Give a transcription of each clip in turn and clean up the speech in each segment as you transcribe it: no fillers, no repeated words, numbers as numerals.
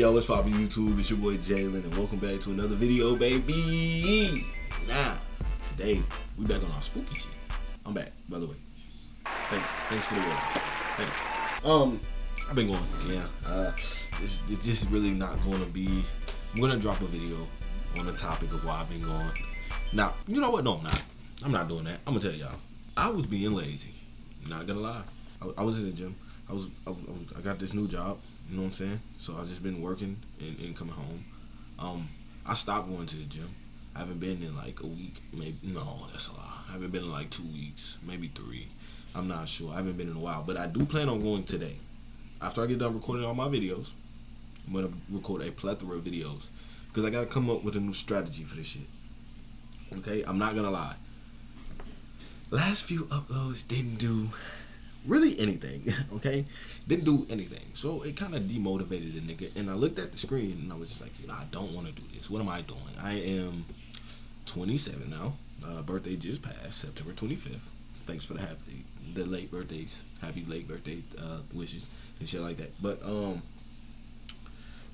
Yo, what's poppin' YouTube? It's your boy Jalen, and welcome back to another video, baby. Now, today we back on our spooky shit. I'm back, by the way. Thanks for the word. Thanks. I've been going, it's just really not going to be. I'm gonna drop a video on the topic of why I've been gone. Now, you know what? No, I'm not. I'm not doing that. I'm gonna tell y'all. I was being lazy. Not gonna lie. I was in the gym. I got this new job. You know what I'm saying? So I've just been working and coming home. I stopped going to the gym. I haven't been in like a week. Maybe no, that's a lie. I haven't been in like 2 weeks, maybe 3. I'm not sure. I haven't been in a while, but I do plan on going today. After I get done recording all my videos, I'm gonna record a plethora of videos because I gotta come up with a new strategy for this shit. Okay, I'm not gonna lie. Last few uploads didn't do really anything, okay? Didn't do anything. So it kind of demotivated the nigga. And I looked at the screen and I was just like, I don't want to do this. What am I doing? I am 27 now. Birthday just passed, September 25th. Thanks for the late birthdays. Happy late birthday wishes and shit like that. But I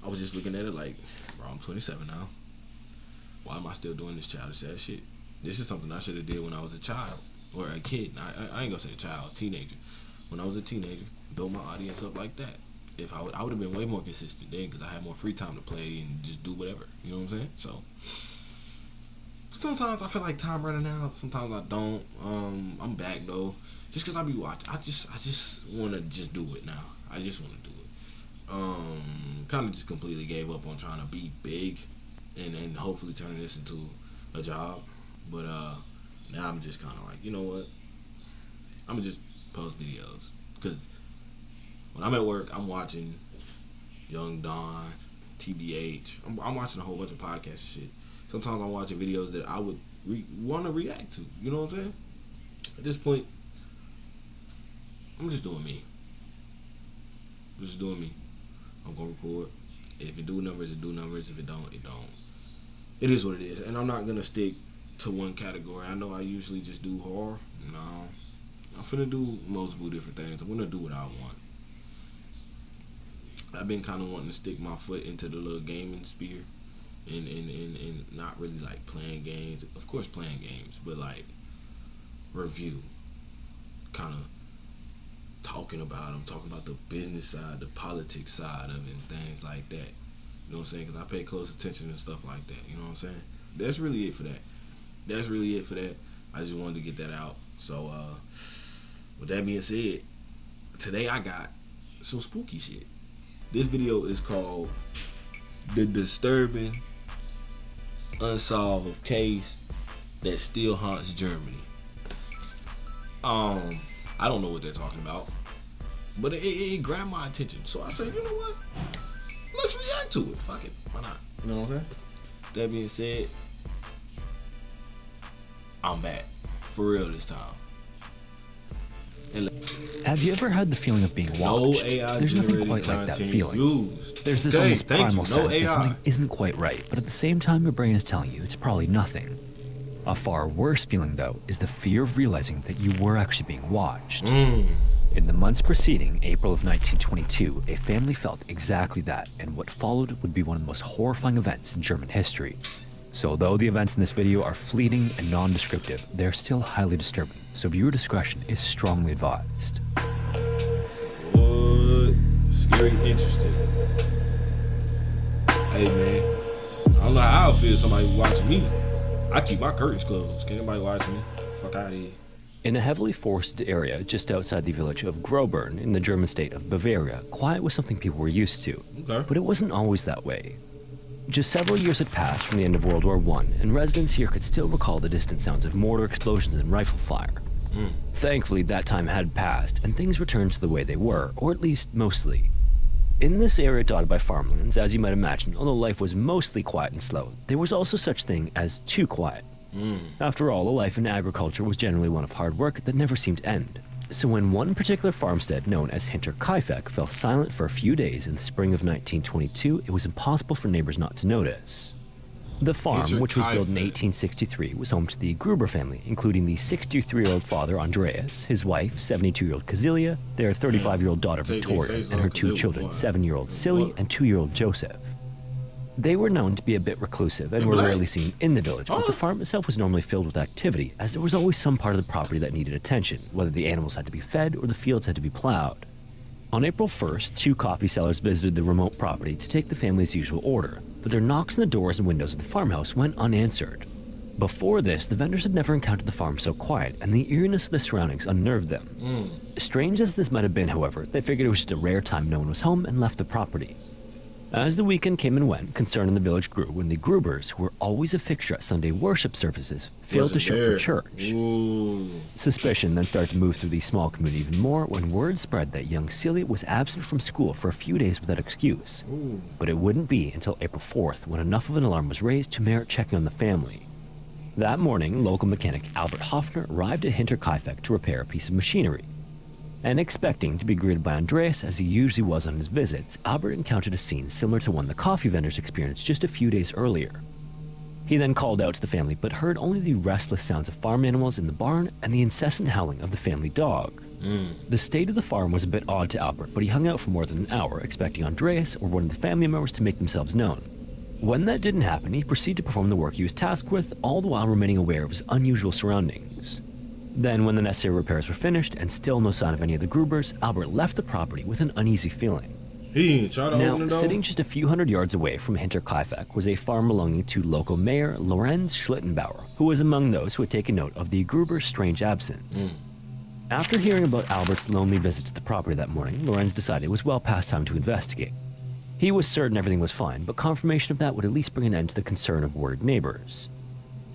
was just looking at it like, bro, I'm 27 now. Why am I still doing this childish ass shit? This is something I should have did when I was a child. Or a kid. I ain't gonna say a child, teenager. When I was a teenager, built my audience up like that. If I would have been way more consistent then, because I had more free time to play and just do whatever. You know what I'm saying? So sometimes I feel like time running out. Sometimes I don't. I'm back though, just because I be watching. I just want to just do it now. I just want to do it. Kind of just completely gave up on trying to be big, and hopefully turning this into a job. But now I'm just kind of like, you know what? I'm gonna just post videos, because when I'm at work, I'm watching Young Don, TBH. I'm watching a whole bunch of podcasts and shit. Sometimes I'm watching videos that I would want to react to. You know what I'm saying? At this point, I'm just doing me. Just doing me. I'm gonna record. If it do numbers, it do numbers. If it don't, it don't. It is what it is, and I'm not gonna stick to one category. I know I usually just do horror. No, I'm finna do multiple different things. I'm gonna do what I want. I've been kind of wanting to stick my foot into the little gaming sphere, and not really like playing games. Of course, playing games, but like review, kind of talking about them, talking about the business side, the politics side of it, and things like that. You know what I'm saying? Because I pay close attention and stuff like that. You know what I'm saying? That's really it for that. That's really it for that. I just wanted to get that out. So, with that being said, today I got some spooky shit. This video is called The Disturbing Unsolved Case That Still Haunts Germany. I don't know what they're talking about, but it grabbed my attention. So I said, you know what? Let's react to it. Fuck it. Why not? You know what I'm saying? That being said, I'm back. For real this time. Have you ever had the feeling of being watched? There's nothing quite like that feeling. Used. There's this almost primal sense that something isn't quite right, but at the same time your brain is telling you it's probably nothing. A far worse feeling, though, is the fear of realizing that you were actually being watched. In the months preceding April of 1922, a family felt exactly that, and what followed would be one of the most horrifying events in German history. So although the events in this video are fleeting and non-descriptive, they're still highly disturbing, so viewer discretion is strongly advised. What? Scary, interesting. Hey man, I don't know how I feel somebody watching me. I keep my curtains closed. Can anybody watch me? Fuck out of here. In a heavily forested area just outside the village of Grobern in the German state of Bavaria, quiet was something people were used to. Okay. But it wasn't always that way. Just several years had passed from the end of World War I, and residents here could still recall the distant sounds of mortar explosions and rifle fire. Thankfully, that time had passed, and things returned to the way they were, or at least mostly. In this area dotted by farmlands, as you might imagine, although life was mostly quiet and slow, there was also such thing as too quiet. After all, a life in agriculture was generally one of hard work that never seemed to end. So when one particular farmstead known as Hinterkaifeck fell silent for a few days in the spring of 1922, it was impossible for neighbors not to notice. The farm, which was built in 1863, was home to the Gruber family, including the 63-year-old father, Andreas, his wife, 72-year-old Kazilia, their 35-year-old daughter, Victoria, and her two children, 7-year-old Silly and 2-year-old Joseph. They were known to be a bit reclusive and were rarely seen in the village, but the farm itself was normally filled with activity, as there was always some part of the property that needed attention, whether the animals had to be fed or the fields had to be plowed. On April 1st, 2 coffee sellers visited the remote property to take the family's usual order, but their knocks on the doors and windows of the farmhouse went unanswered. Before this, the vendors had never encountered the farm so quiet, and the eeriness of the surroundings unnerved them. Strange as this might have been, however, they figured it was just a rare time no one was home and left the property. As the weekend came and went, concern in the village grew when the Grubers, who were always a fixture at Sunday worship services, failed to show up for church. Suspicion then started to move through the small community even more when word spread that young Celia was absent from school for a few days without excuse. But it wouldn't be until April 4th when enough of an alarm was raised to merit checking on the family. That morning, local mechanic Albert Hoffner arrived at Hinterkaifeck to repair a piece of machinery. And expecting to be greeted by Andreas as he usually was on his visits, Albert encountered a scene similar to one the coffee vendors experienced just a few days earlier. He then called out to the family but heard only the restless sounds of farm animals in the barn and the incessant howling of the family dog. The state of the farm was a bit odd to Albert, but he hung out for more than an hour, expecting Andreas or one of the family members to make themselves known. When that didn't happen, he proceeded to perform the work he was tasked with, all the while remaining aware of his unusual surroundings. Then, when the necessary repairs were finished and still no sign of any of the Grubers, Albert left the property with an uneasy feeling. Now, sitting just a few hundred yards away from Hinterkaifeck was a farm belonging to local mayor Lorenz Schlittenbauer, who was among those who had taken note of the Grubers' strange absence. After hearing about Albert's lonely visit to the property that morning, Lorenz decided it was well past time to investigate. He was certain everything was fine, but confirmation of that would at least bring an end to the concern of worried neighbors.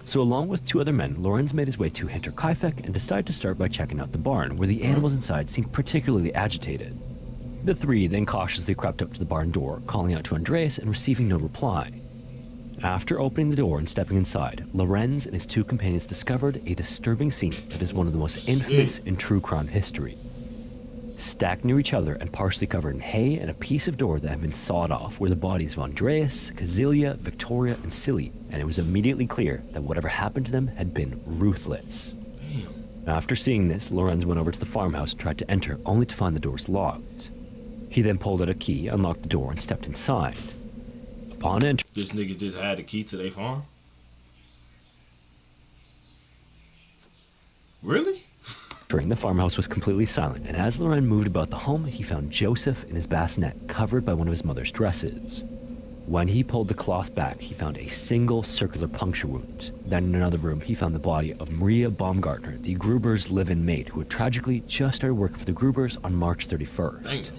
So along with 2 other men, Lorenz made his way to Hinterkaifeck and decided to start by checking out the barn, where the animals inside seemed particularly agitated. The 3 then cautiously crept up to the barn door, calling out to Andreas and receiving no reply. After opening the door and stepping inside, Lorenz and his 2 companions discovered a disturbing scene that is one of the most infamous in true crime history. Stacked near each other and partially covered in hay and a piece of door that had been sawed off were the bodies of Andreas, Kazilia, Victoria, and Silly, and it was immediately clear that whatever happened to them had been ruthless. After seeing this, Lorenz went over to the farmhouse and tried to enter, only to find the doors locked. He then pulled out a key, unlocked the door, and stepped inside. Upon entering... This nigga just had the key to their farm? Really? The farmhouse was completely silent, and as Lorenz moved about the home, he found Joseph in his bassinet, covered by one of his mother's dresses. When he pulled the cloth back, he found a single circular puncture wound. Then in another room, he found the body of Maria Baumgartner, the Grubers' live-in maid, who had tragically just started working for the Grubers on March 31st.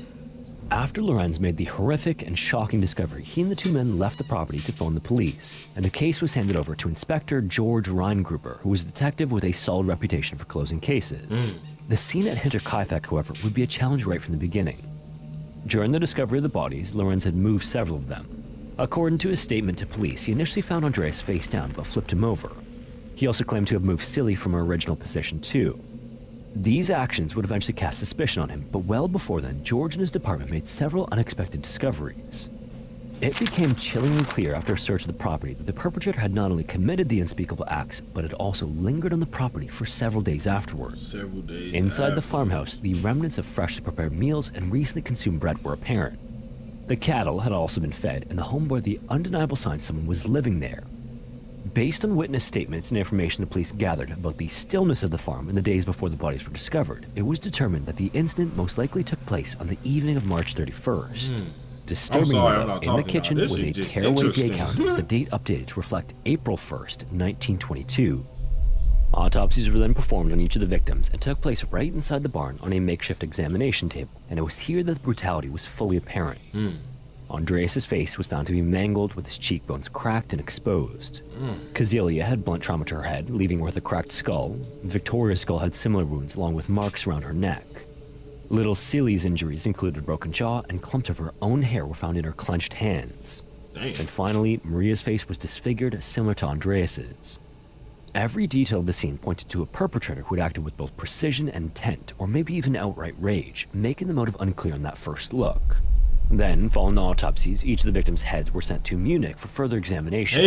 After Lorenz made the horrific and shocking discovery, he and the 2 men left the property to phone the police, and the case was handed over to Inspector George Reingruber, who was a detective with a solid reputation for closing cases. The scene at Hinterkaifeck, however, would be a challenge right from the beginning. During the discovery of the bodies, Lorenz had moved several of them. According to his statement to police, he initially found Andreas face down but flipped him over. He also claimed to have moved Silly from her original position too. These actions would eventually cast suspicion on him, but well before then, George and his department made several unexpected discoveries. It became chillingly clear after a search of the property that the perpetrator had not only committed the unspeakable acts, but had also lingered on the property for several days afterwards. Inside the farmhouse, the remnants of freshly prepared meals and recently consumed bread were apparent. The cattle had also been fed, and the home bore the undeniable sign someone was living there. Based on witness statements and information the police gathered about the stillness of the farm in the days before the bodies were discovered, it was determined that the incident most likely took place on the evening of March 31st. Disturbingly, though, in the kitchen was a tearaway day counter, the date updated to reflect April 1st, 1922. Autopsies were then performed on each of the victims and took place right inside the barn on a makeshift examination table, and it was here that the brutality was fully apparent. Andreas' face was found to be mangled with his cheekbones cracked and exposed. Kazilia had blunt trauma to her head, leaving her with a cracked skull. Victoria's skull had similar wounds along with marks around her neck. Little Silly's injuries included a broken jaw, and clumps of her own hair were found in her clenched hands. And finally, Maria's face was disfigured, similar to Andreas's. Every detail of the scene pointed to a perpetrator who had acted with both precision and intent, or maybe even outright rage, making the motive unclear on that first look. Then, following the autopsies, each of the victims' heads were sent to Munich for further examination.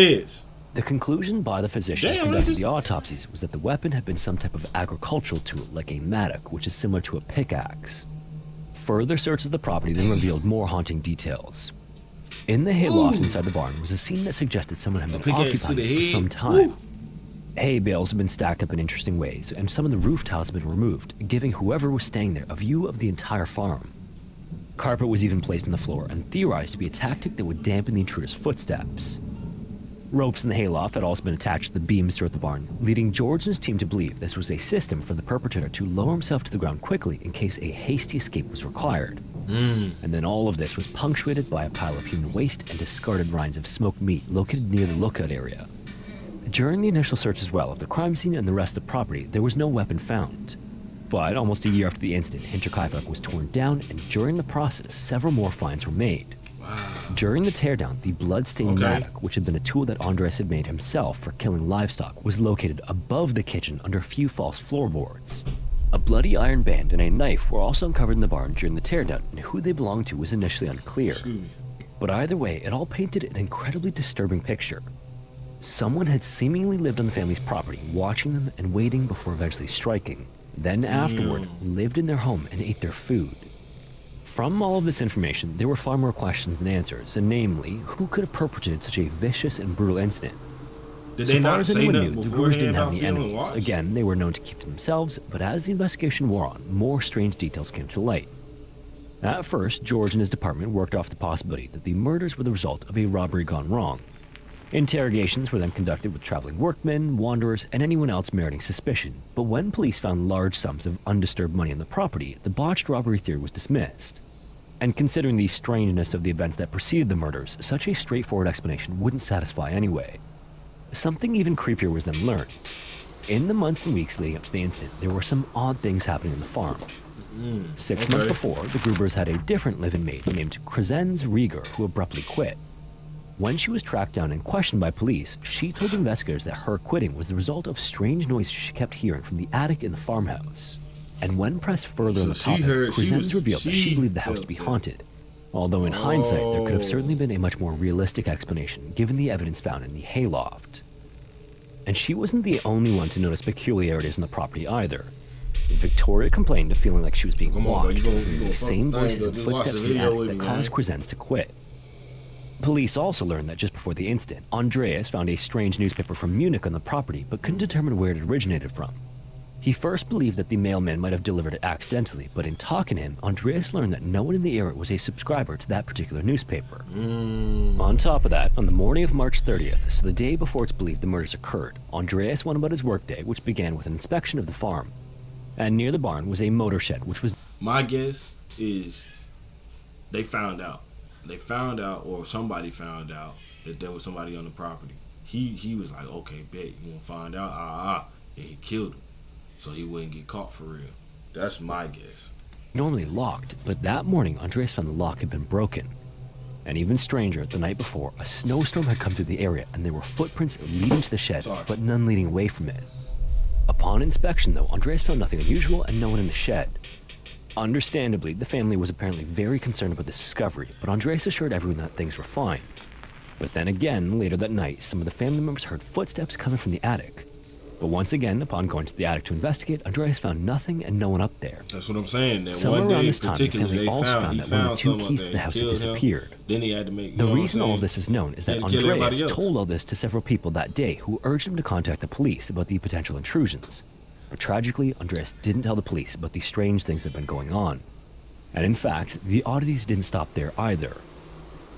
The conclusion by the physician who conducted the autopsies was that the weapon had been some type of agricultural tool like a mattock, which is similar to a pickaxe. Further search of the property then revealed more haunting details. In the hayloft inside the barn was a scene that suggested someone had been occupying it for some time. Hay bales had been stacked up in interesting ways, and some of the roof tiles had been removed, giving whoever was staying there a view of the entire farm. Carpet was even placed on the floor and theorized to be a tactic that would dampen the intruder's footsteps. Ropes in the hayloft had also been attached to the beams throughout the barn, leading George and his team to believe this was a system for the perpetrator to lower himself to the ground quickly in case a hasty escape was required. And then all of this was punctuated by a pile of human waste and discarded rinds of smoked meat located near the lookout area. During the initial search as well of the crime scene and the rest of the property, there was no weapon found. But almost a year after the incident, Hinterkaifeck was torn down, and during the process, several more finds were made. During the teardown, the blood-stained mattock, which had been a tool that Andres had made himself for killing livestock, was located above the kitchen under a few false floorboards. A bloody iron band and a knife were also uncovered in the barn during the teardown, and who they belonged to was initially unclear. But either way, it all painted an incredibly disturbing picture. Someone had seemingly lived on the family's property, watching them and waiting before eventually striking. Then afterward, lived in their home and ate their food. From all of this information, there were far more questions than answers, and namely, who could have perpetrated such a vicious and brutal incident? Did they not say that the Groovers didn't have any enemies. Again, they were known to keep to themselves, but as the investigation wore on, more strange details came to light. At first, George and his department worked off the possibility that the murders were the result of a robbery gone wrong. Interrogations were then conducted with traveling workmen, wanderers, and anyone else meriting suspicion, but when police found large sums of undisturbed money on the property, the botched robbery theory was dismissed. And considering the strangeness of the events that preceded the murders, such a straightforward explanation wouldn't satisfy anyway. Something even creepier was then learned. In the months and weeks leading up to the incident, there were some odd things happening on the farm. 6 months before, the Groovers had a different live-in maid named Crescens Rieger who abruptly quit. When she was tracked down and questioned by police, she told investigators that her quitting was the result of strange noises she kept hearing from the attic in the farmhouse. And when pressed further on the topic, Crescens revealed that she believed the house to be haunted. Although in hindsight, there could have certainly been a much more realistic explanation given the evidence found in the hayloft. And she wasn't the only one to notice peculiarities in the property either. Victoria complained of feeling like she was being watched, the same voices and footsteps in the attic that caused Crescens to quit. Police also learned that just before the incident, Andreas found a strange newspaper from Munich on the property but couldn't determine where it originated from. He first believed that the mailman might have delivered it accidentally, but in talking to him, Andreas learned that no one in the area was a subscriber to that particular newspaper. On top of that, on the morning of March 30th, so the day before it's believed the murders occurred, Andreas went about his workday, which began with an inspection of the farm. And near the barn was a motor shed, which was... My guess is they found out. They found out, or somebody found out, that there was somebody on the property. He was like, okay, bet, you want to find out? And he killed him, so he wouldn't get caught for real. That's my guess. Normally locked, but that morning, Andreas found the lock had been broken. And even stranger, the night before, a snowstorm had come through the area, and there were footprints leading to the shed, but none leading away from it. Upon inspection, though, Andreas found nothing unusual and no one in the shed. Understandably, the family was apparently very concerned about this discovery, but Andreas assured everyone that things were fine. But then again, later that night, some of the family members heard footsteps coming from the attic. But once again, upon going to the attic to investigate, Andreas found nothing and no one up there. That's what I'm saying. That Somewhere one day around this time, the family also found that one of the two keys to the house had disappeared. Then he had to make, the reason all of this is known is that Andreas told all this to several people that day who urged him to contact the police about the potential intrusions. But tragically, Andreas didn't tell the police about the strange things that had been going on. And in fact, the oddities didn't stop there either.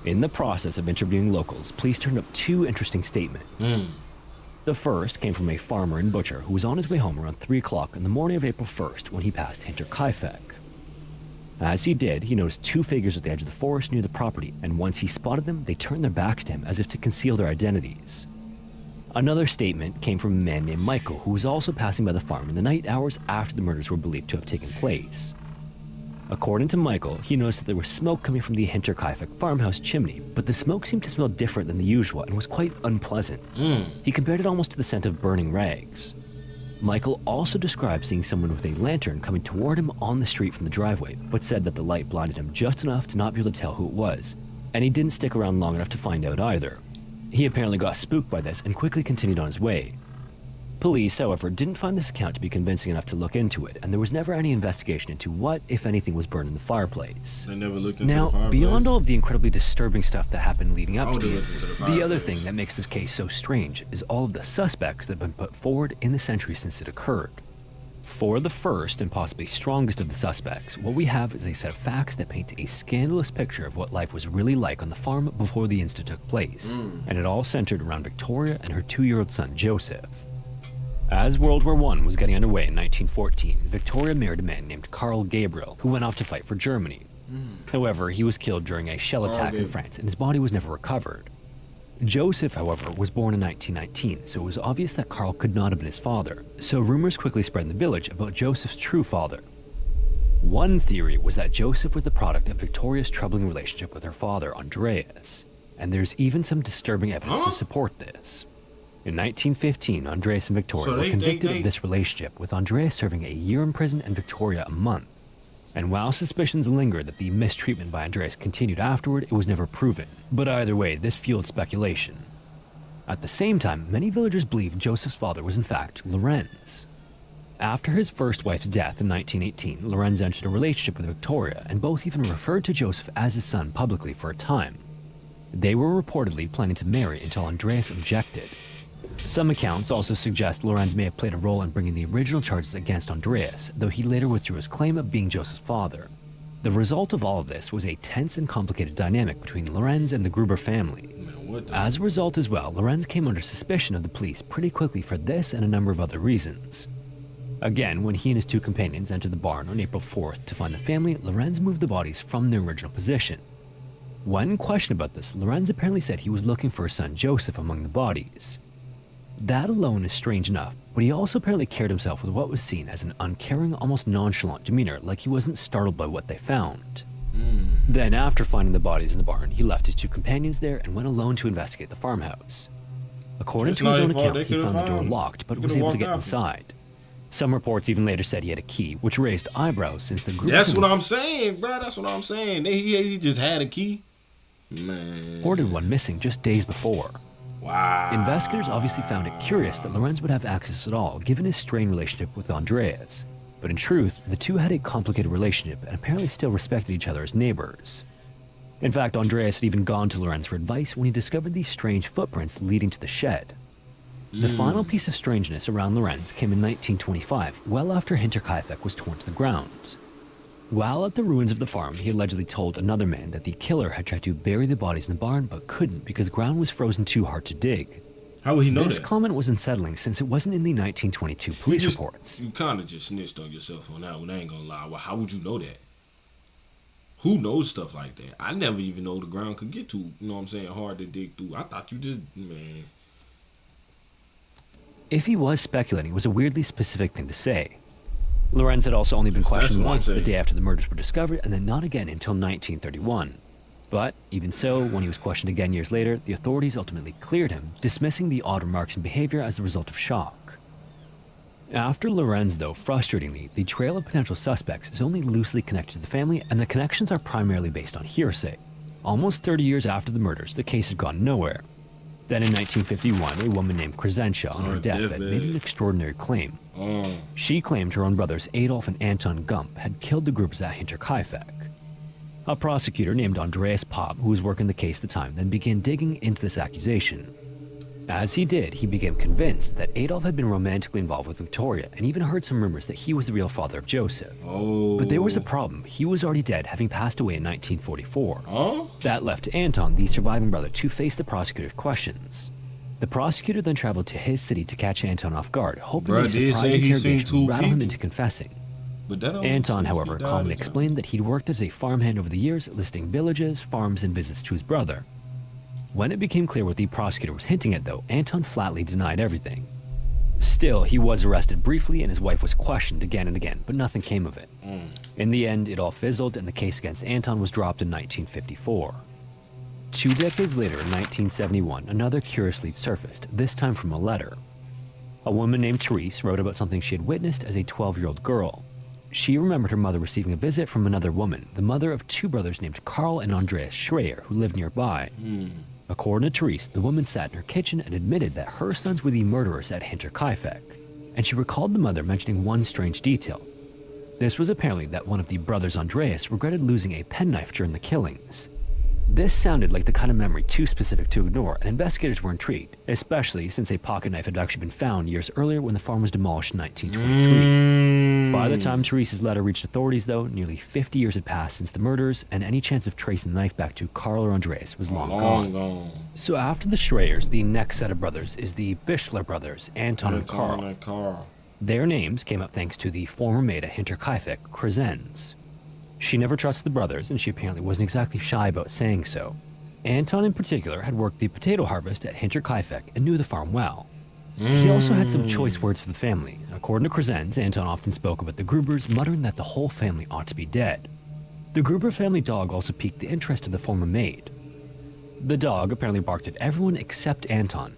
In the process of interviewing locals, police turned up two interesting statements. The first came from a farmer and butcher who was on his way home around 3 o'clock on the morning of April 1st when he passed Hinterkaifeck. As he did, he noticed two figures at the edge of the forest near the property, and once he spotted them, they turned their backs to him as if to conceal their identities. Another statement came from a man named Michael, who was also passing by the farm in the night hours after the murders were believed to have taken place. According to Michael, he noticed that there was smoke coming from the Hinterkaifeck farmhouse chimney, but the smoke seemed to smell different than the usual and was quite unpleasant. He compared it almost to the scent of burning rags. Michael also described seeing someone with a lantern coming toward him on the street from the driveway, but said that the light blinded him just enough to not be able to tell who it was, and he didn't stick around long enough to find out either. He apparently got spooked by this and quickly continued on his way. Police, however, didn't find this account to be convincing enough to look into it, and there was never any investigation into what, if anything, was burned in the fireplace. They never looked into the fireplace? Now, beyond all of the incredibly disturbing stuff that happened leading up to the incident, the the other thing that makes this case so strange is all of the suspects that have been put forward in the centuries since it occurred. For the first and possibly strongest of the suspects, what we have is a set of facts that paint a scandalous picture of what life was really like on the farm before the incident took place, and it all centered around Victoria and her 2-year-old son, Joseph. As World War I was getting underway in 1914, Victoria married a man named Karl Gabriel, who went off to fight for Germany. However, he was killed during a shell attack in France, and his body was never recovered. Joseph, however, was born in 1919, so it was obvious that Karl could not have been his father, so rumors quickly spread in the village about Joseph's true father. One theory was that Joseph was the product of Victoria's troubling relationship with her father, Andreas, and there's even some disturbing evidence to support this. In 1915, Andreas and Victoria were convicted of this relationship, with Andreas serving a year in prison and Victoria a month. And while suspicions lingered that the mistreatment by Andreas continued afterward, it was never proven. But either way, this fueled speculation. At the same time, many villagers believed Joseph's father was in fact Lorenz. After his first wife's death in 1918, Lorenz entered a relationship with Victoria, and both even referred to Joseph as his son publicly for a time. They were reportedly planning to marry until Andreas objected. Some accounts also suggest Lorenz may have played a role in bringing the original charges against Andreas, though he later withdrew his claim of being Joseph's father. The result of all of this was a tense and complicated dynamic between Lorenz and the Gruber family. As a result as well, Lorenz came under suspicion of the police pretty quickly for this and a number of other reasons. Again, when he and his 2 companions entered the barn on April 4th to find the family, Lorenz moved the bodies from their original position. When questioned about this, Lorenz apparently said he was looking for his son Joseph among the bodies. That alone is strange enough, but he also apparently carried himself with what was seen as an uncaring, almost nonchalant demeanor, like he wasn't startled by what they found. Then, after finding the bodies in the barn, he left his 2 companions there and went alone to investigate the farmhouse. According to his own account, he found the door locked, but was able to get inside. Some reports even later said he had a key, which raised eyebrows since the group... That's what I'm saying, bro. That's what I'm saying. He just had a key. Man. Reported one missing just days before. Wow. Investigators obviously found it curious that Lorenz would have access at all, given his strained relationship with Andreas. But in truth, the two had a complicated relationship and apparently still respected each other as neighbors. In fact, Andreas had even gone to Lorenz for advice when he discovered these strange footprints leading to the shed. The final piece of strangeness around Lorenz came in 1925, well after Hinterkaifeck was torn to the ground. While at the ruins of the farm, he allegedly told another man that the killer had tried to bury the bodies in the barn but couldn't because the ground was frozen too hard to dig. How would he know This that? comment was unsettling since it wasn't in the 1922 police reports. You kind of just snitched on yourself on that one, I ain't gonna lie. Well, how would you know that? Who knows stuff like that? I never even know the ground could get too, you know what I'm saying, hard to dig through. I thought you just, man. If he was speculating, it was a weirdly specific thing to say. Lorenz had also only been questioned once the day after the murders were discovered, and then not again until 1931. But, even so, when he was questioned again years later, the authorities ultimately cleared him, dismissing the odd remarks and behavior as the result of shock. After Lorenz, though, frustratingly, the trail of potential suspects is only loosely connected to the family, and the connections are primarily based on hearsay. Almost 30 years after the murders, the case had gone nowhere. Then in 1951, a woman named Crescentia on her deathbed made an extraordinary claim. She claimed her own brothers Adolf and Anton Gump had killed the Grubers at Hinterkaifeck. A prosecutor named Andreas Popp, who was working the case at the time, then began digging into this accusation. As he did, he became convinced that Adolf had been romantically involved with Victoria, and even heard some rumors that he was the real father of Joseph. But there was a problem. He was already dead, having passed away in 1944. That left Anton, the surviving brother, to face the prosecutor's questions. The prosecutor then traveled to his city to catch Anton off guard, hoping that a surprise interrogation would rattle him into confessing. Anton, however, calmly explained that he'd worked as a farmhand over the years, listing villages, farms, and visits to his brother. When it became clear what the prosecutor was hinting at, though, Anton flatly denied everything. Still, he was arrested briefly and his wife was questioned again and again, but nothing came of it. In the end, it all fizzled and the case against Anton was dropped in 1954. 2 decades later, in 1971, another curious lead surfaced, this time from a letter. A woman named Therese wrote about something she had witnessed as a 12-year-old girl. She remembered her mother receiving a visit from another woman, the mother of 2 brothers named Karl and Andreas Schreier, who lived nearby. According to Therese, the woman sat in her kitchen and admitted that her sons were the murderers at Hinterkaifeck, and she recalled the mother mentioning one strange detail. This was apparently that one of the brothers, Andreas, regretted losing a penknife during the killings. This sounded like the kind of memory too specific to ignore, and investigators were intrigued, especially since a pocket knife had actually been found years earlier when the farm was demolished in 1923. By the time Therese's letter reached authorities, though, nearly 50 years had passed since the murders, and any chance of tracing the knife back to Karl or Andreas was long gone. So after the Schreyers, the next set of brothers is the Bischler brothers, Anton and Karl. Their names came up thanks to the former maid at Hinterkaifeck, Crescens. She never trusted the brothers, and she apparently wasn't exactly shy about saying so. Anton in particular had worked the potato harvest at Hinterkaifeck and knew the farm well. He also had some choice words for the family. According to Crescens, Anton often spoke about the Grubers, muttering that the whole family ought to be dead. The Gruber family dog also piqued the interest of the former maid. The dog apparently barked at everyone except Anton.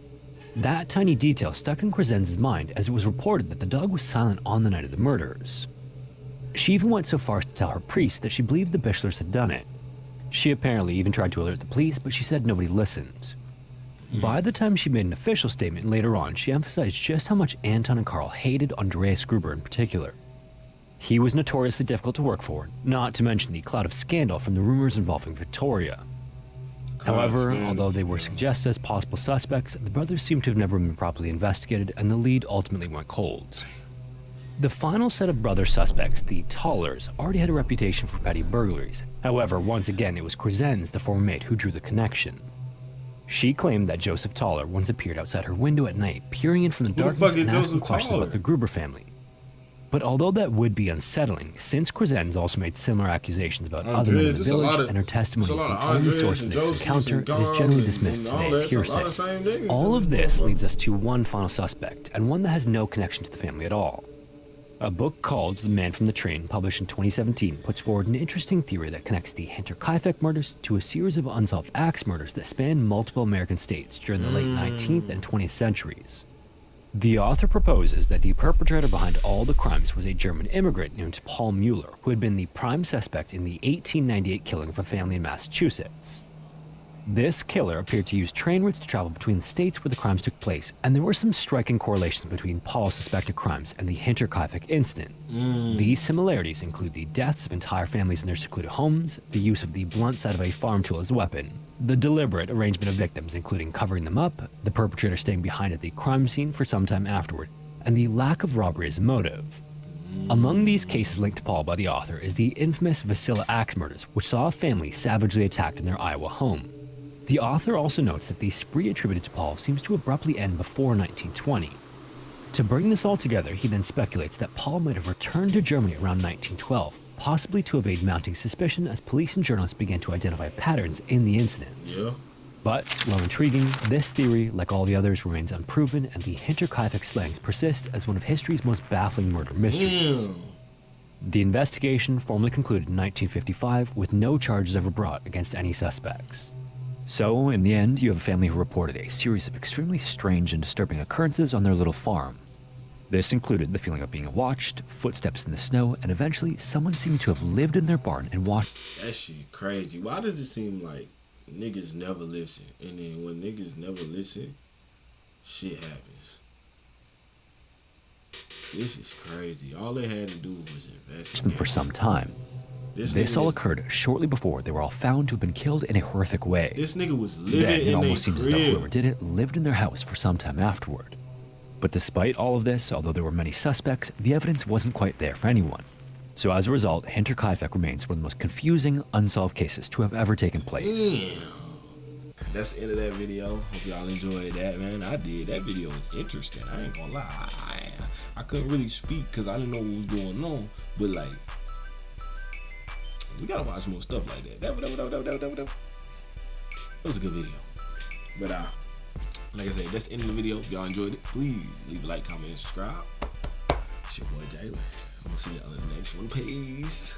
That tiny detail stuck in Crescens' mind, as it was reported that the dog was silent on the night of the murders. She even went so far as to tell her priest that she believed the Bischlers had done it. She apparently even tried to alert the police, but she said nobody listened. By the time she made an official statement later on, she emphasized just how much Anton and Karl hated Andreas Gruber in particular. He was notoriously difficult to work for, not to mention the cloud of scandal from the rumors involving Victoria. However, although they were suggested as possible suspects, the brothers seem to have never been properly investigated, and the lead ultimately went cold. The final set of brother suspects, the Tollers, already had a reputation for petty burglaries. However, once again, it was Crescens, the former maid, who drew the connection. She claimed that Joseph Toller once appeared outside her window at night, peering in from the darkness and asking questions about the Gruber family. But although that would be unsettling, since Crescens also made similar accusations about other men in the village, and her testimony is the only source of this encounter, it is generally dismissed today as hearsay. All of this leads us to one final suspect, and one that has no connection to the family at all. A book called The Man from the Train, published in 2017, puts forward an interesting theory that connects the Hinterkaifeck murders to a series of unsolved axe murders that span multiple American states during the late 19th and 20th centuries. The author proposes that the perpetrator behind all the crimes was a German immigrant named Paul Mueller, who had been the prime suspect in the 1898 killing of a family in Massachusetts. This killer appeared to use train routes to travel between the states where the crimes took place, and there were some striking correlations between Paul's suspected crimes and the Hinterkaifeck incident. These similarities include the deaths of entire families in their secluded homes, the use of the blunt side of a farm tool as a weapon, the deliberate arrangement of victims including covering them up, the perpetrator staying behind at the crime scene for some time afterward, and the lack of robbery as a motive. Among these cases linked to Paul by the author is the infamous Vasila axe murders, which saw a family savagely attacked in their Iowa home. The author also notes that the spree attributed to Paul seems to abruptly end before 1920. To bring this all together, he then speculates that Paul might have returned to Germany around 1912, possibly to evade mounting suspicion as police and journalists began to identify patterns in the incidents. But, while intriguing, this theory, like all the others, remains unproven, and the Hinterkaifeck slayings persist as one of history's most baffling murder mysteries. The investigation formally concluded in 1955 with no charges ever brought against any suspects. So, in the end, you have a family who reported a series of extremely strange and disturbing occurrences on their little farm. This included the feeling of being watched, footsteps in the snow, and eventually someone seemed to have lived in their barn and watched. That shit crazy. Why does it seem like niggas never listen? And then when niggas never listen, shit happens. This is crazy. All they had to do was invest them for some time. This all occurred shortly before they were all found to have been killed in a horrific way. This nigga was living then, in it almost their seems as though whoever did it lived in their house for some time afterward. But despite all of this, although there were many suspects, the evidence wasn't quite there for anyone. So as a result, Hinterkaifeck remains one of the most confusing, unsolved cases to have ever taken place. Damn. That's the end of that video. Hope y'all enjoyed that, man. I did. That video was interesting. I ain't gonna lie. I couldn't really speak because I didn't know what was going on. But like, we gotta watch more stuff like that. That was a good video. But like I said, that's the end of the video. If y'all enjoyed it, please leave a like, comment, and subscribe. It's your boy Jalen. I'm gonna see y'all in the next one. Peace.